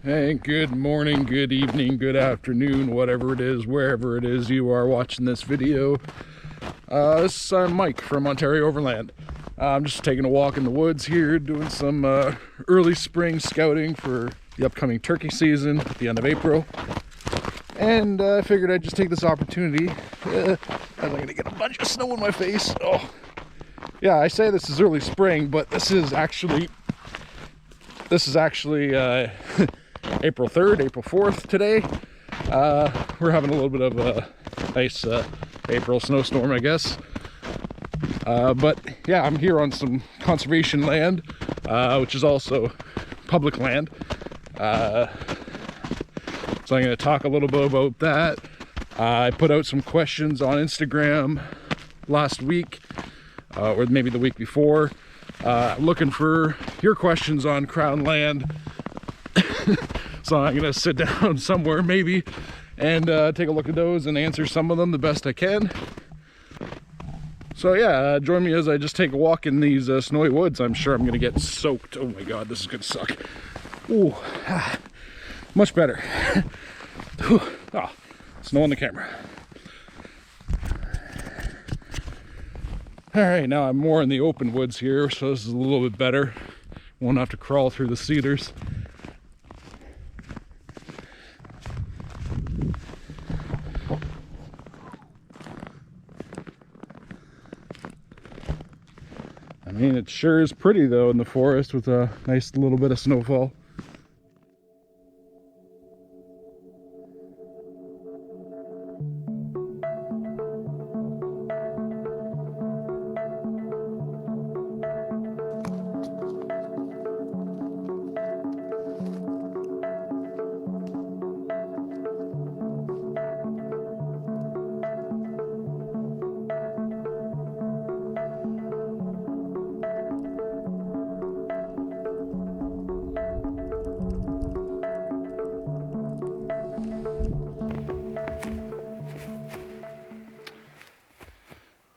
Hey, good morning, good evening, good afternoon, whatever it is, wherever it is you are watching this video. This is Mike from Ontario Overland. I'm just taking a walk in the woods here, doing some early spring scouting for the upcoming turkey season at the end of April. And I figured I'd just take this opportunity, as I'm going to get a bunch of snow in my face. Oh, yeah, I say this is early spring, but this is actually April 3rd, April 4th today. We're having a little bit of a nice April snowstorm, I guess. But yeah, I'm here on some conservation land, which is also public land. So I'm going to talk a little bit about that. I put out some questions on Instagram last week, or maybe the week before, looking for your questions on Crown land. So I'm going to sit down somewhere maybe and take a look at those and answer some of them the best I can. So yeah, join me as I just take a walk in these snowy woods. I'm sure I'm going to get soaked. Oh my god, this is going to suck. Ooh, much better. Oh, snow on the camera. Alright, now I'm more in the open woods here, so this is a little bit better. Won't have to crawl through the cedars. I mean, it sure is pretty though in the forest with a nice little bit of snowfall.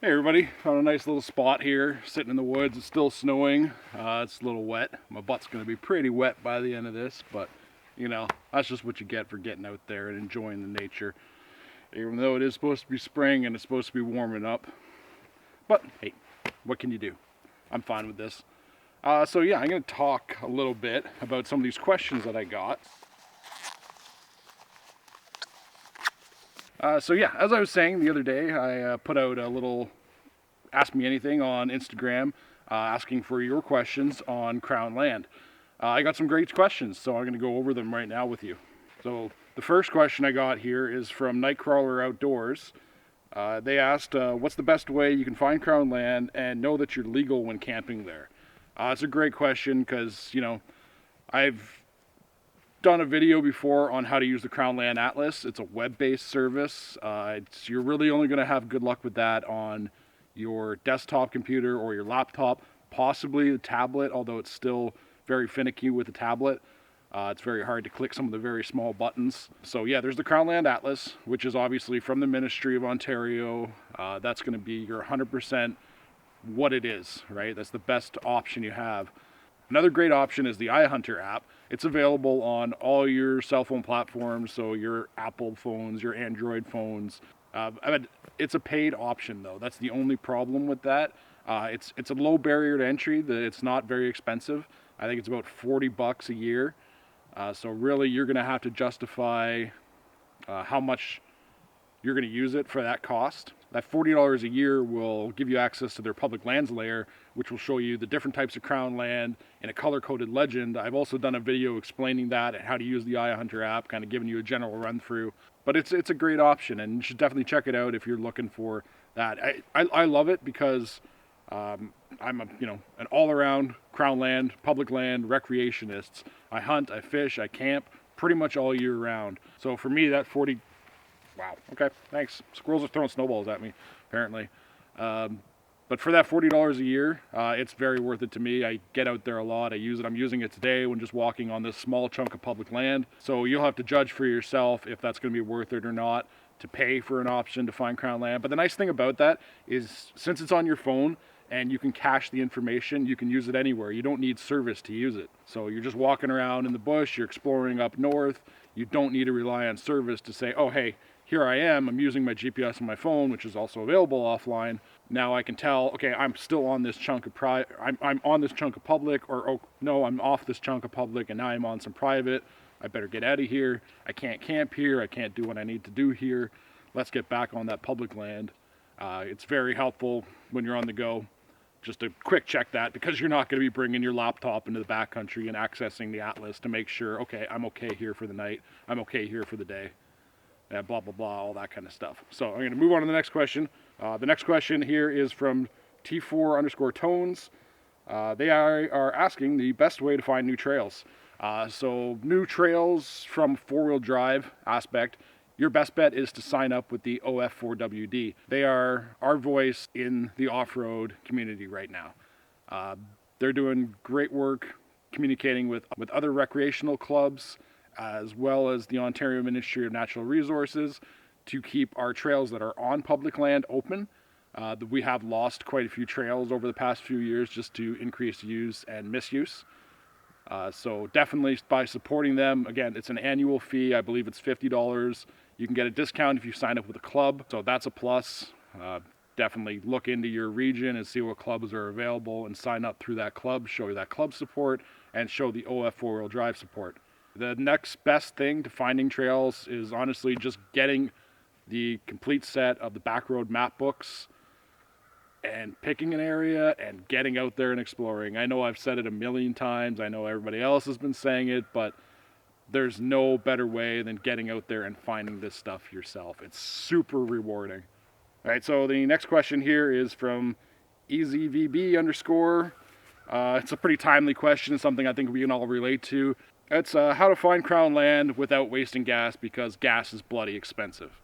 Hey everybody, found a nice little spot here, sitting in the woods. It's still snowing, it's a little wet. My butt's going to be pretty wet by the end of this, but you know, that's just what you get for getting out there and enjoying the nature. Even though it is supposed to be spring and it's supposed to be warming up. But hey, what can you do? I'm fine with this. So yeah, I'm going to talk a little bit about some of these questions that I got. So yeah, as I was saying the other day, I put out a little Ask Me Anything on Instagram, asking for your questions on Crown land. I got some great questions, so I'm going to go over them right now with you. So the first question I got here is from Nightcrawler Outdoors. They asked, what's the best way you can find Crown land and know that you're legal when camping there? It's a great question because, you know, I've done a video before on how to use the Crown Land Atlas. It's a web-based service. You're really only going to have good luck with that on your desktop computer or your laptop, possibly the tablet, although it's still very finicky with the tablet. It's very hard to click some of the very small buttons. So yeah, there's the Crown Land Atlas, which is obviously from the Ministry of Ontario. That's going to be your 100% what it is, right? That's the best option you have. Another great option is the iHunter app. It's available on all your cell phone platforms, so your Apple phones, your Android phones. It's a paid option though. That's the only problem with that. It's a low barrier to entry. It's not very expensive. I think it's about $40 a year. So really, you're going to have to justify how much you're going to use it for that cost. That $40 a year will give you access to their public lands layer, which will show you the different types of Crown land in a color-coded legend. I've also done a video explaining that and how to use the iHunter app, kind of giving you a general run-through. But it's a great option, and you should definitely check it out if you're looking for that. I love it because I'm an all-around Crown land, public land recreationist. I hunt, I fish, I camp pretty much all year round. So for me, that 40. Wow, okay, thanks. Squirrels are throwing snowballs at me, apparently. But for that $40 a year, it's very worth it to me. I get out there a lot. I use it. I'm using it today when just walking on this small chunk of public land. So you'll have to judge for yourself if that's going to be worth it or not to pay for an option to find Crown land. But the nice thing about that is since it's on your phone, and you can cache the information. You can use it anywhere. You don't need service to use it. So you're just walking around in the bush, you're exploring up north. You don't need to rely on service to say, oh, hey, here I am. I'm using my GPS on my phone, which is also available offline. Now I can tell, okay, I'm still on this chunk of I'm on this chunk of public, or oh no, I'm off this chunk of public, and now I'm on some private. I better get out of here. I can't camp here. I can't do what I need to do here. Let's get back on that public land. It's very helpful when you're on the go. Just a quick check that, because you're not going to be bringing your laptop into the backcountry and accessing the atlas to make sure, okay, I'm okay here for the night. I'm okay here for the day. Blah, blah, blah, all that kind of stuff. So I'm going to move on to the next question. The next question here is from T4_tones. They are asking the best way to find new trails. So new trails from four-wheel drive aspect, your best bet is to sign up with the OF4WD. They are our voice in the off-road community right now. They're doing great work communicating with other recreational clubs, as well as the Ontario Ministry of Natural Resources, to keep our trails that are on public land open. We have lost quite a few trails over the past few years just to increased use and misuse. So definitely by supporting them, again, it's an annual fee. I believe it's $50. You can get a discount if you sign up with a club, so that's a plus. Definitely look into your region and see what clubs are available and sign up through that club, show that club support, and show the OF four-wheel drive support. The next best thing to finding trails is honestly just getting the complete set of the Backroad map books and picking an area and getting out there and exploring. I know I've said it a million times. I know everybody else has been saying it, but there's no better way than getting out there and finding this stuff yourself. It's super rewarding. All right, so the next question here is from EZVB_. It's a pretty timely question, something I think we can all relate to. It's how to find crown land without wasting gas, because gas is bloody expensive.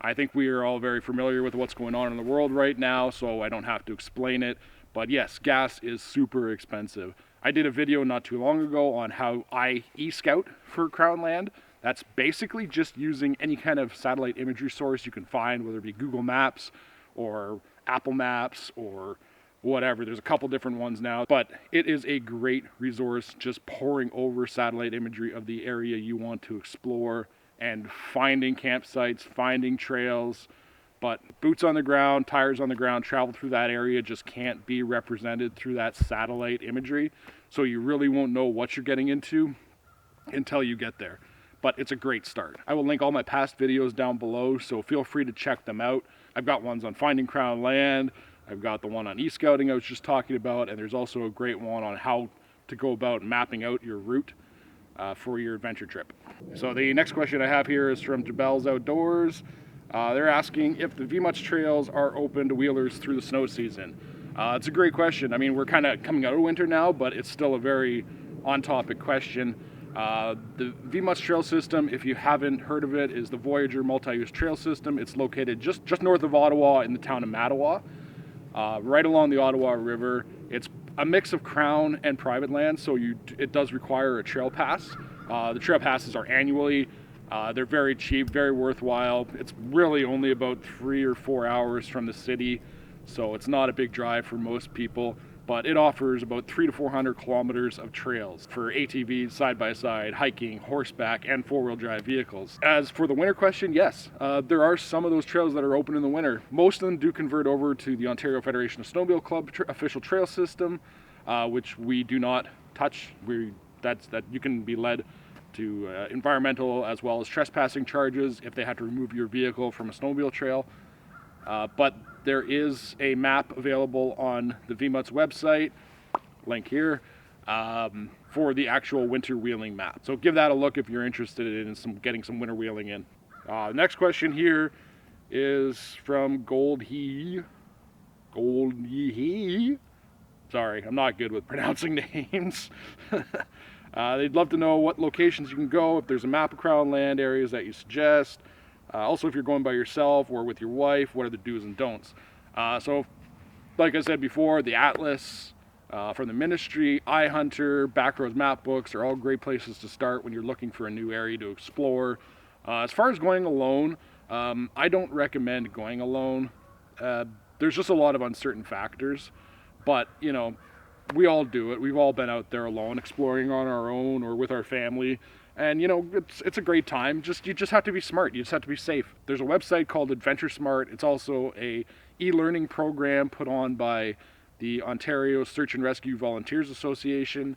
I think we are all very familiar with what's going on in the world right now, so I don't have to explain it. But yes, gas is super expensive. I did a video not too long ago on how I e-scout for crown land. That's basically just using any kind of satellite imagery source you can find, whether it be Google Maps or Apple Maps or whatever. There's a couple different ones now, but it is a great resource, just poring over satellite imagery of the area you want to explore and finding campsites, finding trails. But boots on the ground, tires on the ground, travel through that area just can't be represented through that satellite imagery. So you really won't know what you're getting into until you get there. But it's a great start. I will link all my past videos down below, so feel free to check them out. I've got ones on finding crown land. I've got the one on e-scouting I was just talking about, and there's also a great one on how to go about mapping out your route for your adventure trip. So the next question I have here is from Jabel's Outdoors. They're asking if the VMUTS trails are open to wheelers through the snow season. It's a great question. I mean, we're kind of coming out of winter now, but it's still a very on-topic question. The VMUTS trail system, if you haven't heard of it, is the Voyageur multi-use trail system. It's located just north of Ottawa in the town of Mattawa, right along the Ottawa River. It's a mix of crown and private land, so it does require a trail pass. The trail passes are annually. They're very cheap, very worthwhile. It's really only about 3 or 4 hours from the city, so it's not a big drive for most people, but it offers about 300 to 400 kilometers of trails for ATVs, side-by-side, hiking, horseback, and four-wheel drive vehicles. As for the winter question, yes, there are some of those trails that are open in the winter. Most of them do convert over to the Ontario Federation of Snowmobile Club official trail system, which we do not touch. That you can be led to environmental as well as trespassing charges if they have to remove your vehicle from a snowmobile trail. But there is a map available on the VMUTS website, link here, for the actual winter wheeling map. So give that a look if you're interested in getting some winter wheeling in. Next question here is from Goldhee. Sorry, I'm not good with pronouncing names. They'd love to know what locations you can go, if there's a map of crown land areas that you suggest. Also, if you're going by yourself or with your wife, what are the do's and don'ts? So, like I said before, the Atlas from the Ministry, iHunter, Backroads map books are all great places to start when you're looking for a new area to explore. As far as going alone, I don't recommend going alone. there's just a lot of uncertain factors. But, you know, we all do it. We've all been out there alone, exploring on our own or with our family. And, you know, it's a great time. You just have to be smart. You just have to be safe. There's a website called Adventure Smart. It's also a e-learning program put on by the Ontario Search and Rescue Volunteers Association.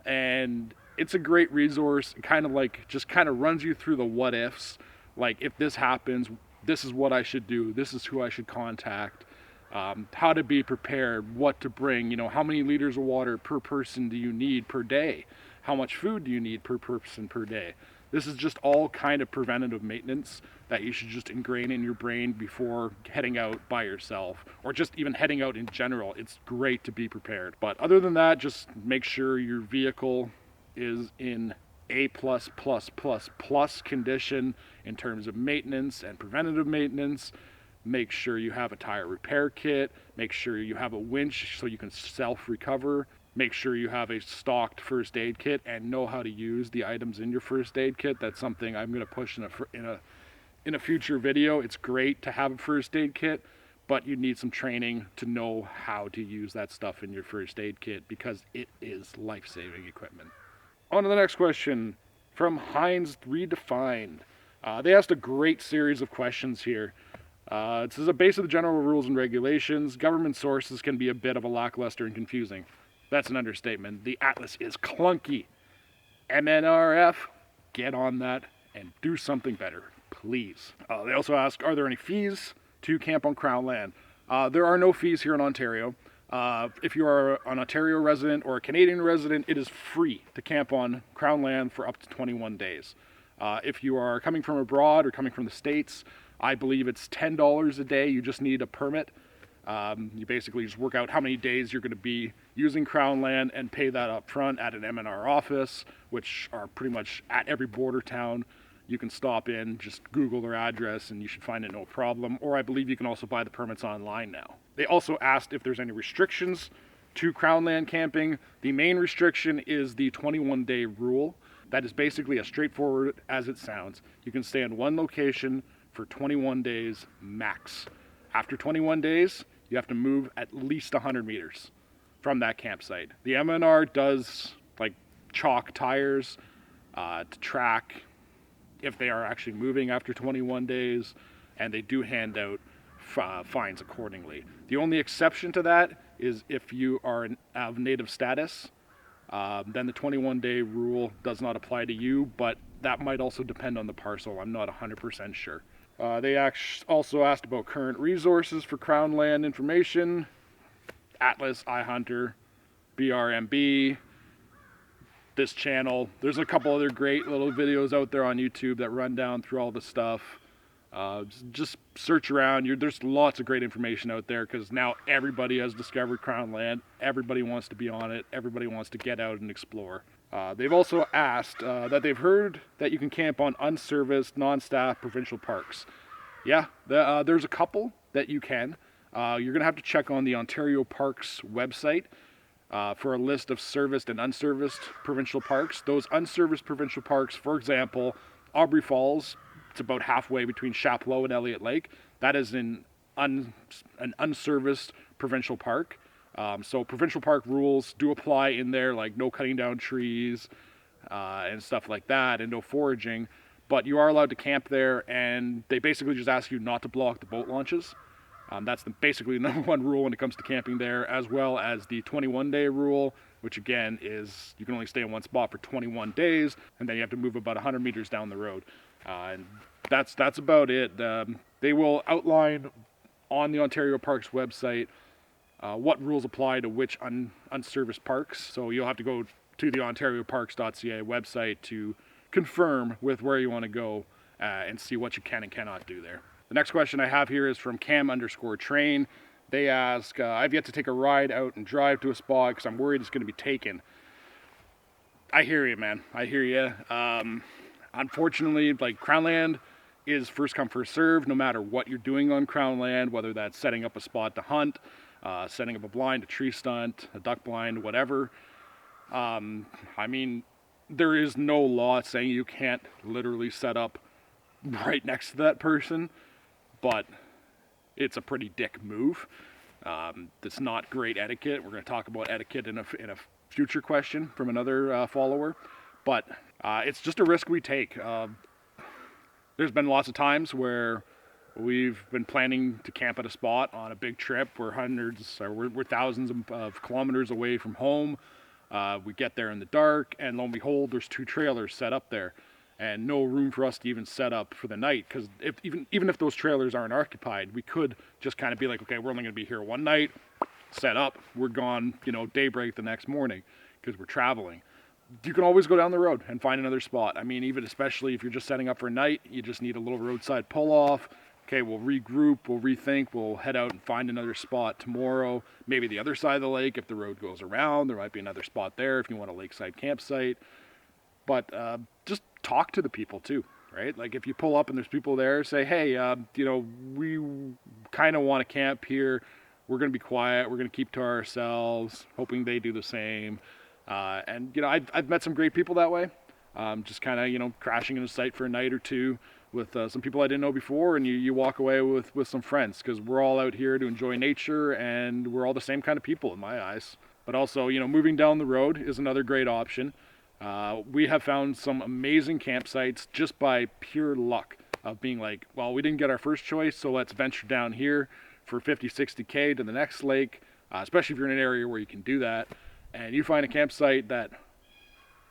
And it's a great resource. It kind of runs you through the what ifs. Like, if this happens, this is what I should do. This is who I should contact. How to be prepared, what to bring, you know, how many liters of water per person do you need per day? How much food do you need per person per day? This is just all kind of preventative maintenance that you should just ingrain in your brain before heading out by yourself, or just even heading out in general. It's great to be prepared. But other than that, just make sure your vehicle is in A++++ condition in terms of maintenance and preventative maintenance. Make sure you have a tire repair kit. Make sure you have a winch so you can self-recover. Make sure you have a stocked first aid kit and know how to use the items in your first aid kit. That's something I'm going to push in a future video. It's great to have a first aid kit, but you need some training to know how to use that stuff in your first aid kit because it is life-saving equipment. On to the next question from Heinz Redefined. They asked a great series of questions here. It says, a base of the general rules and regulations, government sources can be a bit of a lackluster and confusing. That's an understatement. The atlas is clunky. MNRF, get on that and do something better, please. They also ask, are there any fees to camp on Crown land? There are no fees here in Ontario. If you are an Ontario resident or a Canadian resident, it is free to camp on Crown land for up to 21 days. If you are coming from abroad or coming from the States, I believe it's $10 a day. You just need a permit. You basically just work out how many days you're going to be using Crown land and pay that up front at an MNR office, which are pretty much at every border town. You can stop in, just Google their address, and you should find it no problem. Or I believe you can also buy the permits online now. They also asked if there's any restrictions to Crown land camping. The main restriction is the 21-day rule. That is basically as straightforward as it sounds. You can stay in one location for 21 days max. After 21 days, you have to move at least 100 meters from that campsite. The MNR does like chalk tires to track if they are actually moving after 21 days, and they do hand out fines accordingly. The only exception to that is if you are of native status, then the 21-day rule does not apply to you, but that might also depend on the parcel. I'm not 100% sure. They also asked about current resources for Crown land information. Atlas, iHunter, BRMB, this channel. There's a couple other great little videos out there on YouTube that run down through all the stuff. Just search around. There's lots of great information out there because now everybody has discovered Crown land. Everybody wants to be on it. Everybody wants to get out and explore. They've also asked that they've heard that you can camp on unserviced, non-staff provincial parks. Yeah, there's a couple that you can. You're going to have to check on the Ontario Parks website for a list of serviced and unserviced provincial parks. Those unserviced provincial parks, for example, Aubrey Falls, it's about halfway between Chapleau and Elliott Lake. That is an unserviced provincial park. So provincial park rules do apply in there, like no cutting down trees and stuff like that, and no foraging. But you are allowed to camp there, and they basically just ask you not to block the boat launches. That's basically the number one rule when it comes to camping there, as well as the 21-day rule, which again is you can only stay in one spot for 21 days, and then you have to move about 100 meters down the road. And that's about it. They will outline on the Ontario Parks website what rules apply to which unserviced parks. So you'll have to go to the ontarioparks.ca website to confirm with where you want to go and see what you can and cannot do there. The next question I have here is from Cam_train. They ask, I've yet to take a ride out and drive to a spot because I'm worried it's going to be taken. I hear you, man. I hear you. Unfortunately, like Crown land is first come, first serve, no matter what you're doing on Crown land, whether that's setting up a spot to hunt, setting up a blind, a tree stunt, a duck blind, whatever. I mean, there is no law saying you can't literally set up right next to that person, but it's a pretty dick move. That's not great etiquette. We're going to talk about etiquette in a future question from another follower, but it's just a risk we take. There's been lots of times where we've been planning to camp at a spot on a big trip. We're we're thousands of kilometers away from home. We get there in the dark, and lo and behold, there's 2 trailers set up there, and no room for us to even set up for the night. Because even if those trailers aren't occupied, we could just kind of be like, okay, we're only going to be here one night, set up, we're gone, daybreak the next morning, because we're traveling. You can always go down the road and find another spot. I mean, even especially if you're just setting up for a night, you just need a little roadside pull off. Okay, we'll regroup, we'll rethink, we'll head out and find another spot tomorrow. Maybe the other side of the lake, if the road goes around, there might be another spot there if you want a lakeside campsite. But just talk to the people too, right? Like if you pull up and there's people there, say, hey, we kind of want to camp here. We're going to be quiet. We're going to keep to ourselves, hoping they do the same. And I've met some great people that way. Just kind of, crashing in a site for a night or two with some people I didn't know before, and you walk away with some friends, because we're all out here to enjoy nature, and we're all the same kind of people in my eyes. But also, moving down the road is another great option. We have found some amazing campsites just by pure luck of being like, well, we didn't get our first choice, so let's venture down here for 50, 60K to the next lake, especially if you're in an area where you can do that, and you find a campsite that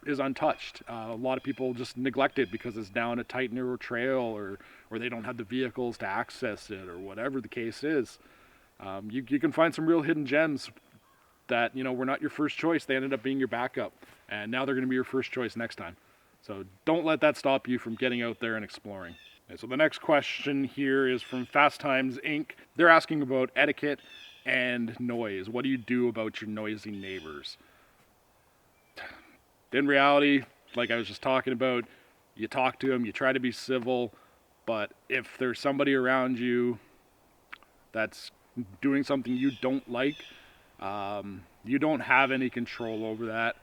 is untouched. A lot of people just neglect it because it's down a tight, narrow trail, or they don't have the vehicles to access it, or whatever the case is. You can find some real hidden gems that were not your first choice. They ended up being your backup, and now they're going to be your first choice next time. So don't let that stop you from getting out there and exploring. And so the next question here is from Fast Times Inc. They're asking about etiquette and noise. What do you do about your noisy neighbors? In reality, like I was just talking about, you talk to them, you try to be civil, but if there's somebody around you that's doing something you don't like, you don't have any control over that.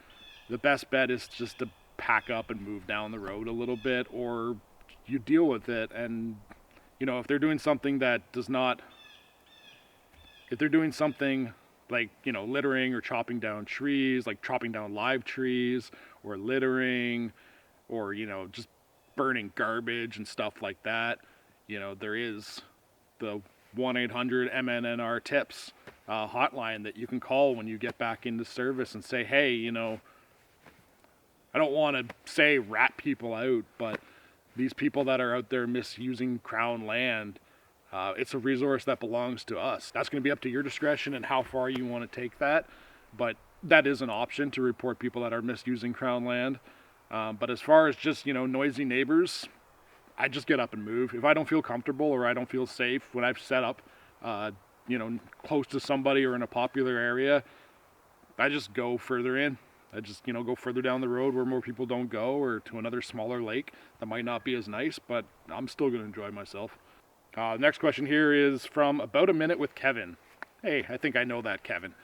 The best bet is just to pack up and move down the road a little bit, or you deal with it. And if they're doing something that does not, if they're doing something like littering or chopping down trees, like chopping down live trees, or littering, or just burning garbage and stuff like that, there is the 1-800-MNNR tips hotline that you can call when you get back into service and say, hey, I don't want to say rat people out, but these people that are out there misusing Crown land, it's a resource that belongs to us. That's going to be up to your discretion and how far you want to take that. But that is an option, to report people that are misusing Crown land. But as far as just, noisy neighbors, I just get up and move. If I don't feel comfortable or I don't feel safe when I've set up, close to somebody or in a popular area, I just go further in. I just, go further down the road where more people don't go, or to another smaller lake that might not be as nice, but I'm still going to enjoy myself. Next question here is from About a Minute with Kevin. Hey, I think I know that Kevin.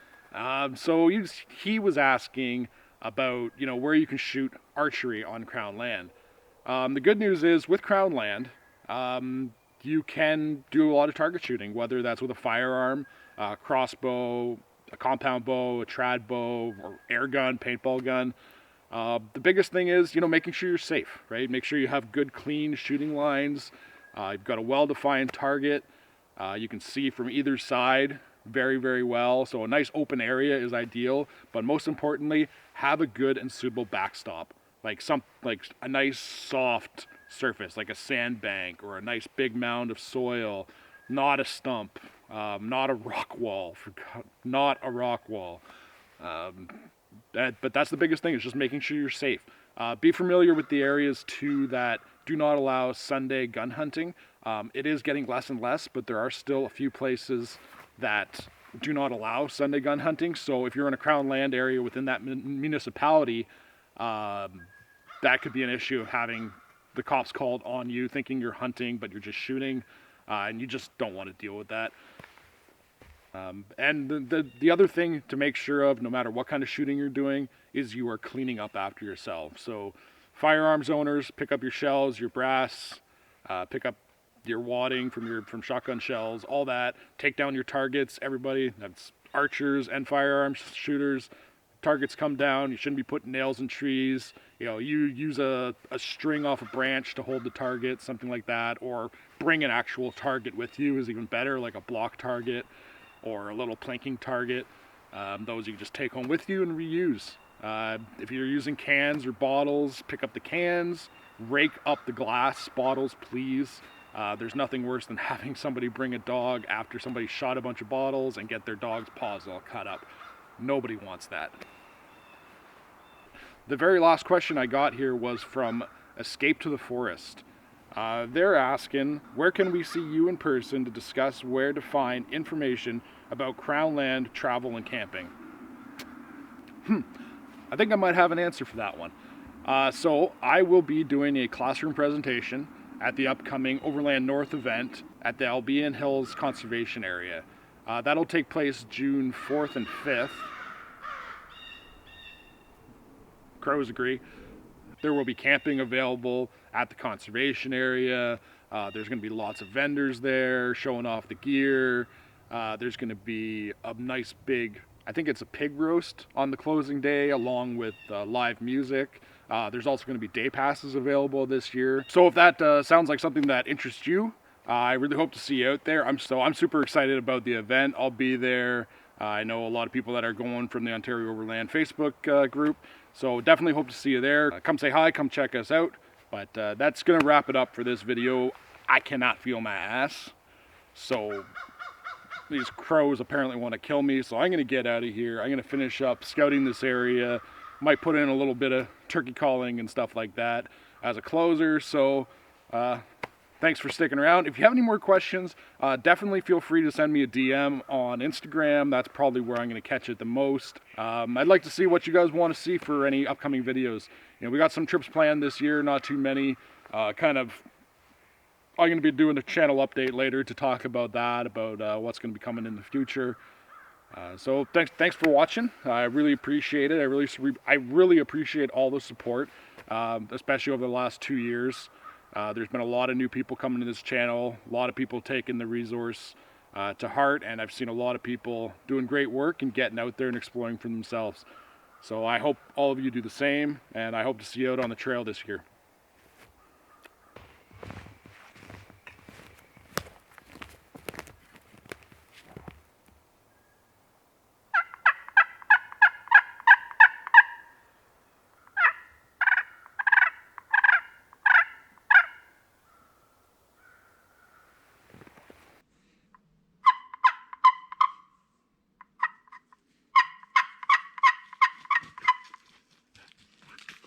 So he was asking about, where you can shoot archery on Crown land. The good news is with Crown land, you can do a lot of target shooting, whether that's with a firearm, a crossbow, a compound bow, a trad bow, or air gun, paintball gun. The biggest thing is, making sure you're safe, right? Make sure you have good, clean shooting lines. You've got a well-defined target. You can see from either side very, very well. So a nice open area is ideal, but most importantly, have a good and suitable backstop. Like a nice soft surface, like a sandbank or a nice big mound of soil, not a stump, not a rock wall, not a rock wall. But that's the biggest thing, is just making sure you're safe. Be familiar with the areas too that do not allow Sunday gun hunting. It is getting less and less, but there are still a few places that do not allow Sunday gun hunting. So if you're in a Crown land area within that municipality, that could be an issue of having the cops called on you thinking you're hunting, but you're just shooting, and you just don't want to deal with that. And the other thing to make sure of, no matter what kind of shooting you're doing, is you are cleaning up after yourself. So firearms owners, pick up your shells, your brass, pick up your wadding from shotgun shells, all that. Take down your targets, everybody. That's archers and firearms shooters. Targets come down. You shouldn't be putting nails in trees. You know, you use a string off a branch to hold the target, something like that, or bring an actual target with you is even better, like a block target or a little planking target. Those you can just take home with you and reuse. If you're using cans or bottles, pick up the cans, rake up the glass bottles, please. There's nothing worse than having somebody bring a dog after somebody shot a bunch of bottles and get their dog's paws all cut up. Nobody wants that. The very last question I got here was from Escape to the Forest. They're asking, where can we see you in person to discuss where to find information about Crown Land travel and camping? I think I might have an answer for that one. So I will be doing a classroom presentation at the upcoming Overland North event at the Albion Hills Conservation Area. That'll take place June 4th and 5th. Crows agree. There will be camping available at the conservation area. There's going to be lots of vendors there showing off the gear. There's going to be a nice big, I think it's a pig roast on the closing day, along with live music. There's also going to be day passes available this year. So if that sounds like something that interests you, I really hope to see you out there. I'm super excited about the event. I'll be there. I know a lot of people that are going from the Ontario Overland Facebook group. So definitely hope to see you there. Come say hi, come check us out. But that's going to wrap it up for this video. I cannot feel my ass. So these crows apparently want to kill me. So I'm going to get out of here. I'm going to finish up scouting this area. Might put in a little bit of turkey calling and stuff like that as a closer. So thanks for sticking around. If you have any more questions, definitely feel free to send me a DM on Instagram. That's probably where I'm going to catch it the most. I'd like to see what you guys want to see for any upcoming videos. You know, we got some trips planned this year, not too many. I'm going to be doing a channel update later to talk about that, about what's going to be coming in the future. So thanks for watching. I really appreciate it. I really appreciate all the support, especially over the last 2 years. There's been a lot of new people coming to this channel, a lot of people taking the resource to heart, and I've seen a lot of people doing great work and getting out there and exploring for themselves. So I hope all of you do the same, and I hope to see you out on the trail this year.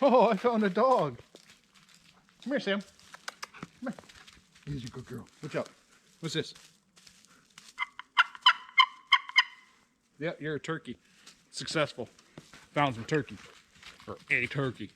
Oh, I found a dog. Come here, Sam. Come here. Here's a good girl. Watch out. What's this? Yeah, you're a turkey. Successful. Found some turkey. Or a turkey.